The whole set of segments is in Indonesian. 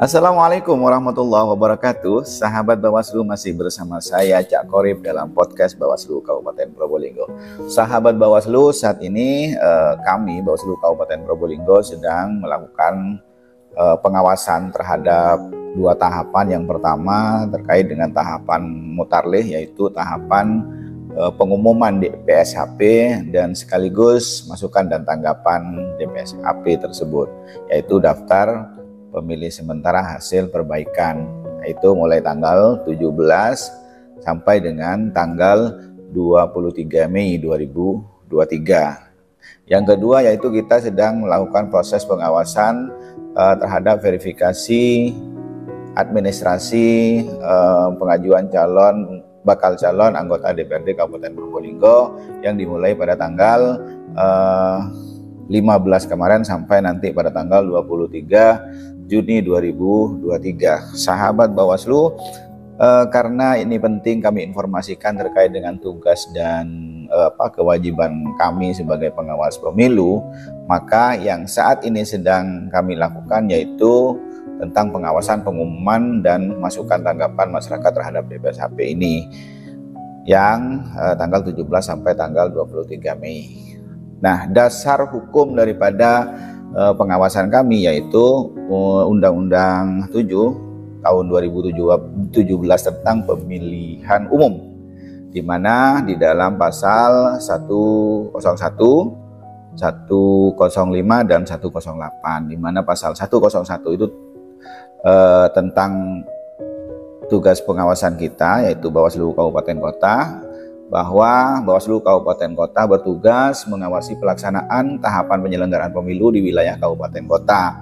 Assalamualaikum warahmatullahi wabarakatuh. Sahabat Bawaslu, masih bersama saya Cak Korib dalam podcast Bawaslu Kabupaten Probolinggo. Sahabat Bawaslu, saat ini kami Bawaslu Kabupaten Probolinggo sedang melakukan pengawasan terhadap dua tahapan. Yang pertama terkait dengan tahapan mutarlih, yaitu tahapan pengumuman DPSHP dan sekaligus masukan dan tanggapan DPSHP tersebut, yaitu daftar pemilih sementara hasil perbaikan, yaitu mulai tanggal 17 sampai dengan tanggal 23 Mei 2023. Yang kedua yaitu kita sedang melakukan proses pengawasan terhadap verifikasi administrasi pengajuan bakal calon anggota DPRD Kabupaten Probolinggo yang dimulai pada tanggal 15 kemarin sampai nanti pada tanggal 23 Juni 2023. Sahabat Bawaslu, karena ini penting kami informasikan terkait dengan tugas dan kewajiban kami sebagai pengawas pemilu, maka yang saat ini sedang kami lakukan yaitu tentang pengawasan pengumuman dan masukan tanggapan masyarakat terhadap DPSHP ini yang tanggal 17 sampai tanggal 23 Mei. Nah, dasar hukum daripada pengawasan kami yaitu Undang-Undang 7 tahun 2017 tentang pemilihan umum, di mana di dalam pasal 101, 105 dan 108, di mana pasal 101 itu tentang tugas pengawasan kita yaitu Bawaslu Kabupaten Kota, bahwa Bawaslu Kabupaten Kota bertugas mengawasi pelaksanaan tahapan penyelenggaraan pemilu di wilayah Kabupaten Kota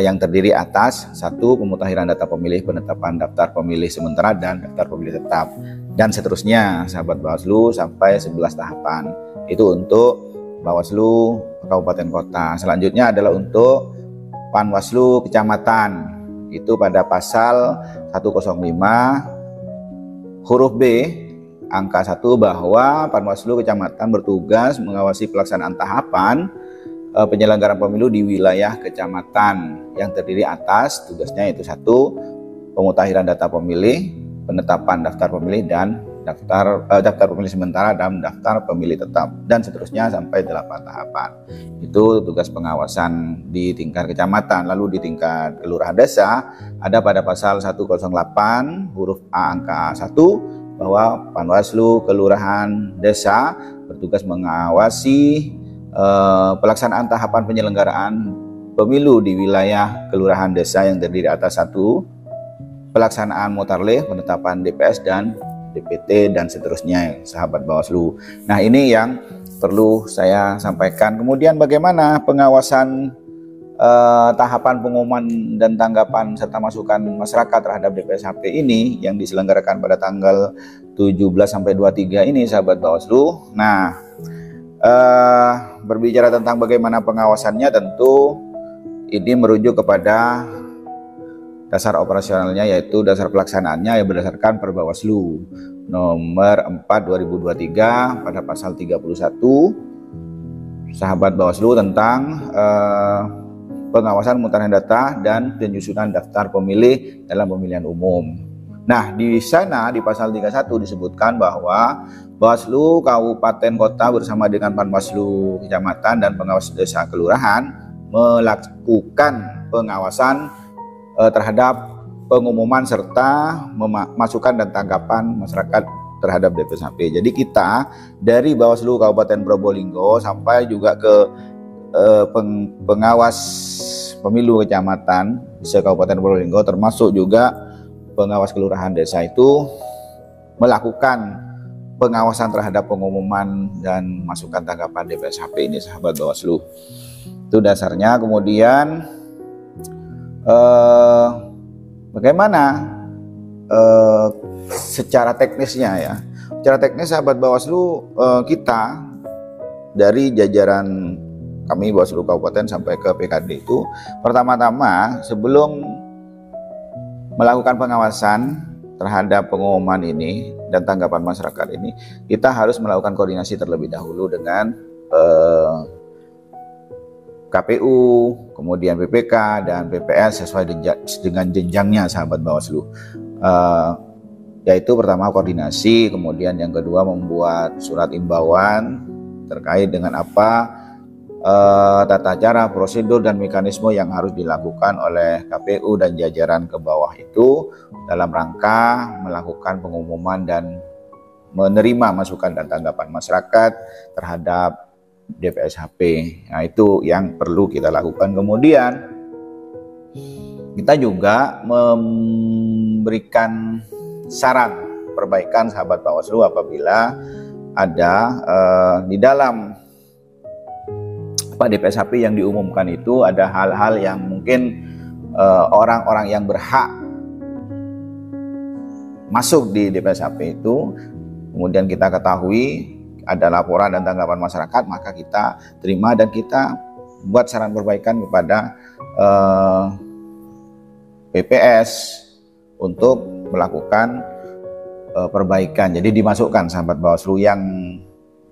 yang terdiri atas 1. Pemutakhiran data pemilih, penetapan daftar pemilih sementara dan daftar pemilih tetap, dan seterusnya sahabat Bawaslu sampai 11 tahapan. Itu untuk Bawaslu Kabupaten Kota. Selanjutnya adalah untuk Panwaslu Kecamatan, itu pada pasal 105 huruf B angka 1, bahwa Panwaslu Kecamatan bertugas mengawasi pelaksanaan tahapan penyelenggaraan pemilu di wilayah kecamatan yang terdiri atas tugasnya yaitu 1. Pemutakhiran data pemilih, penetapan daftar pemilih dan daftar pemilih sementara dan daftar pemilih tetap, dan seterusnya sampai 8 tahapan. Itu tugas pengawasan di tingkat kecamatan. Lalu di tingkat kelurahan desa ada pada pasal 108 huruf A angka 1, bahwa Panwaslu Kelurahan Desa bertugas mengawasi pelaksanaan tahapan penyelenggaraan pemilu di wilayah kelurahan desa yang terdiri atas 1. Pelaksanaan mutarlih, penetapan DPS dan DPT, dan seterusnya sahabat Bawaslu. Nah, ini yang perlu saya sampaikan. Kemudian bagaimana pengawasan tahapan pengumuman dan tanggapan serta masukan masyarakat terhadap DPSHP ini yang diselenggarakan pada tanggal 17 sampai 23 ini sahabat Bawaslu. Nah, berbicara tentang bagaimana pengawasannya, tentu ini merujuk kepada dasar operasionalnya yaitu dasar pelaksanaannya yang berdasarkan Perbawaslu nomor 4 2023 pada pasal 31 sahabat Bawaslu tentang pengawasan mutarakan data dan penyusunan daftar pemilih dalam pemilihan umum. Nah, di sana di pasal 31 disebutkan bahwa Bawaslu Kabupaten Kota bersama dengan Panwaslu Kecamatan dan pengawas desa kelurahan melakukan pengawasan terhadap pengumuman serta masukan dan tanggapan masyarakat terhadap DPSHP. Jadi kita dari Bawaslu Kabupaten Probolinggo sampai juga ke pengawas pemilu kecamatan di Kabupaten Probolinggo, termasuk juga pengawas kelurahan desa, itu melakukan pengawasan terhadap pengumuman dan masukan tanggapan DPSHP ini sahabat Bawaslu. Itu dasarnya. Kemudian bagaimana secara teknisnya ya. Secara teknis sahabat Bawaslu, kita dari jajaran kami Bawaslu Kabupaten sampai ke PKD itu pertama-tama sebelum melakukan pengawasan terhadap pengumuman ini dan tanggapan masyarakat ini, kita harus melakukan koordinasi terlebih dahulu dengan KPU, kemudian PPK dan PPS sesuai dengan jenjangnya sahabat Bawaslu. Yaitu pertama koordinasi, kemudian yang kedua membuat surat imbauan terkait dengan apa tata cara, prosedur dan mekanisme yang harus dilakukan oleh KPU dan jajaran ke bawah itu dalam rangka melakukan pengumuman dan menerima masukan dan tanggapan masyarakat terhadap DPSHP. Nah, itu yang perlu kita lakukan. Kemudian kita juga memberikan saran perbaikan sahabat Bawaslu apabila ada di dalam DPSHP yang diumumkan itu ada hal-hal yang mungkin orang-orang yang berhak masuk di DPSHP itu kemudian kita ketahui ada laporan dan tanggapan masyarakat, maka kita terima dan kita buat saran perbaikan kepada PPS untuk melakukan perbaikan. Jadi dimasukkan sahabat Bawaslu yang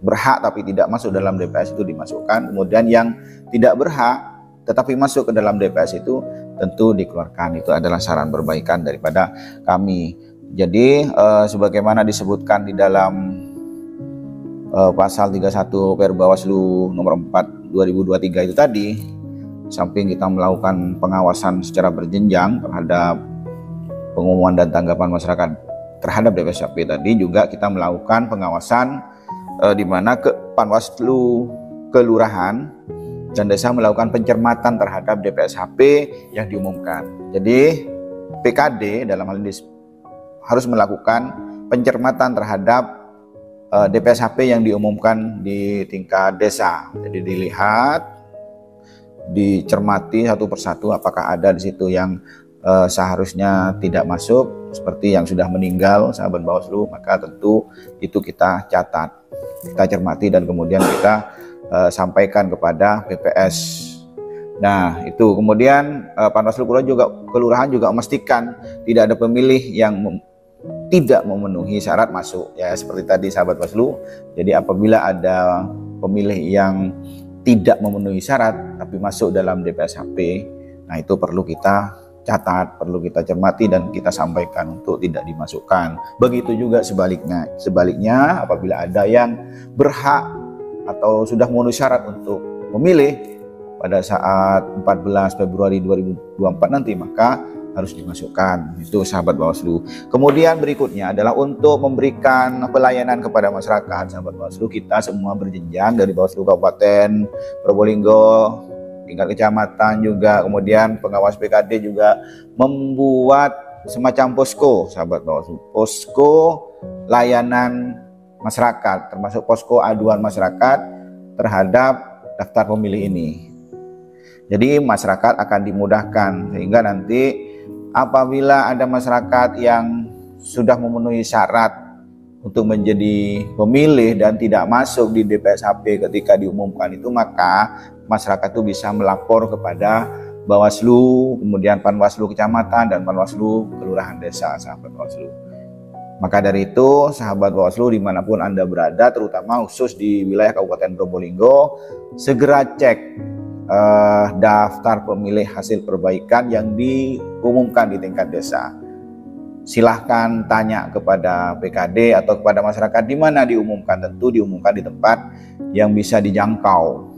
berhak tapi tidak masuk dalam DPS itu dimasukkan, kemudian yang tidak berhak tetapi masuk ke dalam DPS itu tentu dikeluarkan. Itu adalah saran perbaikan daripada kami. Jadi sebagaimana disebutkan di dalam pasal 31 Perbawaslu nomor 4 2023 itu tadi, samping kita melakukan pengawasan secara berjenjang terhadap pengumuman dan tanggapan masyarakat terhadap DPSHP tadi, juga kita melakukan pengawasan di mana ke Panwaslu kelurahan dan desa melakukan pencermatan terhadap DPSHP yang diumumkan. Jadi PKD dalam hal ini harus melakukan pencermatan terhadap DPSHP yang diumumkan di tingkat desa. Jadi dilihat, dicermati satu persatu apakah ada di situ yang seharusnya tidak masuk seperti yang sudah meninggal sahabat Bawaslu, maka tentu itu kita catat, kita cermati dan kemudian kita sampaikan kepada PPS. Nah, itu kemudian Panwaslu kelurahan juga memastikan tidak ada pemilih yang tidak memenuhi syarat masuk, ya seperti tadi sahabat Bawaslu. Jadi apabila ada pemilih yang tidak memenuhi syarat tapi masuk dalam DPSHP, nah itu perlu kita catat, perlu kita cermati dan kita sampaikan untuk tidak dimasukkan. Begitu juga sebaliknya apabila ada yang berhak atau sudah memenuhi syarat untuk memilih pada saat 14 Februari 2024 nanti, maka harus dimasukkan. Itu sahabat Bawaslu. Kemudian berikutnya adalah untuk memberikan pelayanan kepada masyarakat. Sahabat Bawaslu, kita semua berjenjang dari Bawaslu Kabupaten Probolinggo, tingkat kecamatan juga, kemudian pengawas PKD juga membuat semacam posko, sahabat Bawaslu, posko layanan masyarakat, termasuk posko aduan masyarakat terhadap daftar pemilih ini. Jadi masyarakat akan dimudahkan sehingga nanti apabila ada masyarakat yang sudah memenuhi syarat untuk menjadi pemilih dan tidak masuk di DPSHP ketika diumumkan itu, maka masyarakat itu bisa melapor kepada Bawaslu, kemudian Panwaslu Kecamatan dan Panwaslu Kelurahan Desa, sahabat Bawaslu. Maka dari itu, sahabat Bawaslu dimanapun Anda berada, terutama khusus di wilayah Kabupaten Probolinggo, segera cek daftar pemilih hasil perbaikan yang diumumkan di tingkat desa. Silahkan tanya kepada PKD atau kepada masyarakat di mana diumumkan. Tentu diumumkan di tempat yang bisa dijangkau.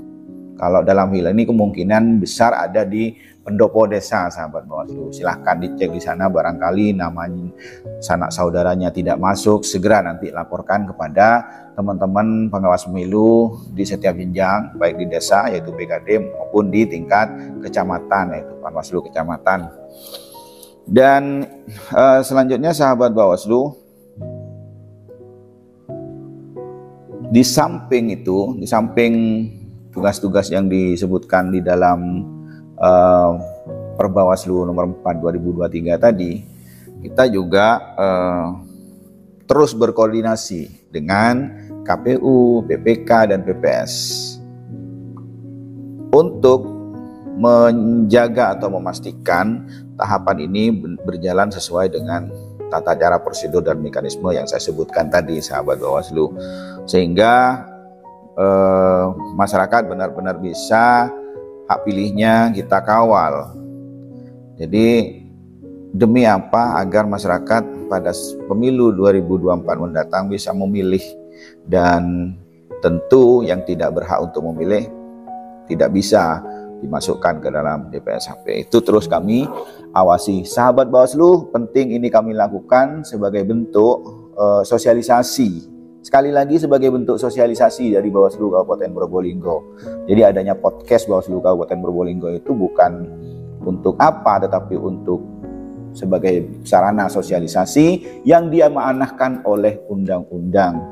Kalau dalam hal ini kemungkinan besar ada di pendopo desa, sahabat Bawaslu. Silahkan dicek di sana, barangkali namanya sanak saudaranya tidak masuk, segera nanti laporkan kepada teman-teman pengawas pemilu di setiap jenjang, baik di desa yaitu PKD maupun di tingkat kecamatan yaitu Panwaslu Kecamatan. Dan selanjutnya sahabat Bawaslu, di samping tugas-tugas yang disebutkan di dalam Perbawaslu nomor 4 2023 tadi, kita juga terus berkoordinasi dengan KPU, PPK dan PPS untuk menjaga atau memastikan tahapan ini berjalan sesuai dengan tata cara, prosedur dan mekanisme yang saya sebutkan tadi, sahabat Bawaslu, sehingga masyarakat benar-benar bisa hak pilihnya kita kawal. Jadi demi apa? Agar masyarakat pada pemilu 2024 mendatang bisa memilih, dan tentu yang tidak berhak untuk memilih tidak bisa dimasukkan ke dalam DPSHP. Itu terus kami awasi. Sahabat Bawaslu, penting ini kami lakukan sebagai bentuk sosialisasi. Sekali lagi sebagai bentuk sosialisasi dari Bawaslu Kabupaten Probolinggo. Jadi adanya podcast Bawaslu Kabupaten Probolinggo itu bukan untuk apa, tetapi untuk sebagai sarana sosialisasi yang diamanahkan oleh undang-undang,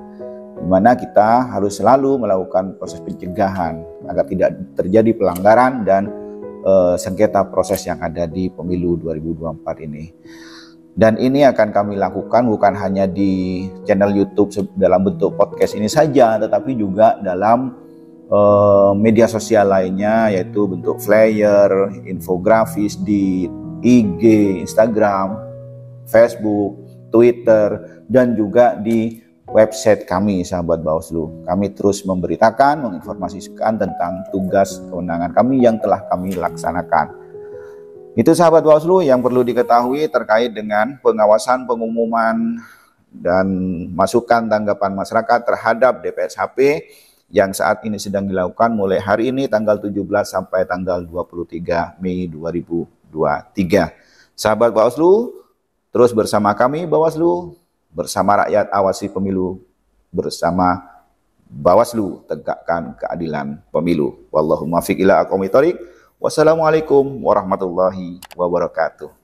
di mana kita harus selalu melakukan proses pencegahan agar tidak terjadi pelanggaran dan sengketa proses yang ada di pemilu 2024 ini. Dan ini akan kami lakukan bukan hanya di channel YouTube dalam bentuk podcast ini saja, tetapi juga dalam media sosial lainnya, yaitu bentuk flyer, infografis di IG, Instagram, Facebook, Twitter, dan juga di website kami, sahabat Bawaslu. Kami terus memberitakan, menginformasikan tentang tugas kewenangan kami yang telah kami laksanakan. Itu sahabat Bawaslu yang perlu diketahui terkait dengan pengawasan, pengumuman, dan masukan tanggapan masyarakat terhadap DPSHP yang saat ini sedang dilakukan mulai hari ini tanggal 17 sampai tanggal 23 Mei 2023. Sahabat Bawaslu, terus bersama kami Bawaslu, bersama rakyat awasi pemilu, bersama Bawaslu tegakkan keadilan pemilu. Wallahumma fiq ila aqwamit thoriq. Wassalamualaikum warahmatullahi wabarakatuh.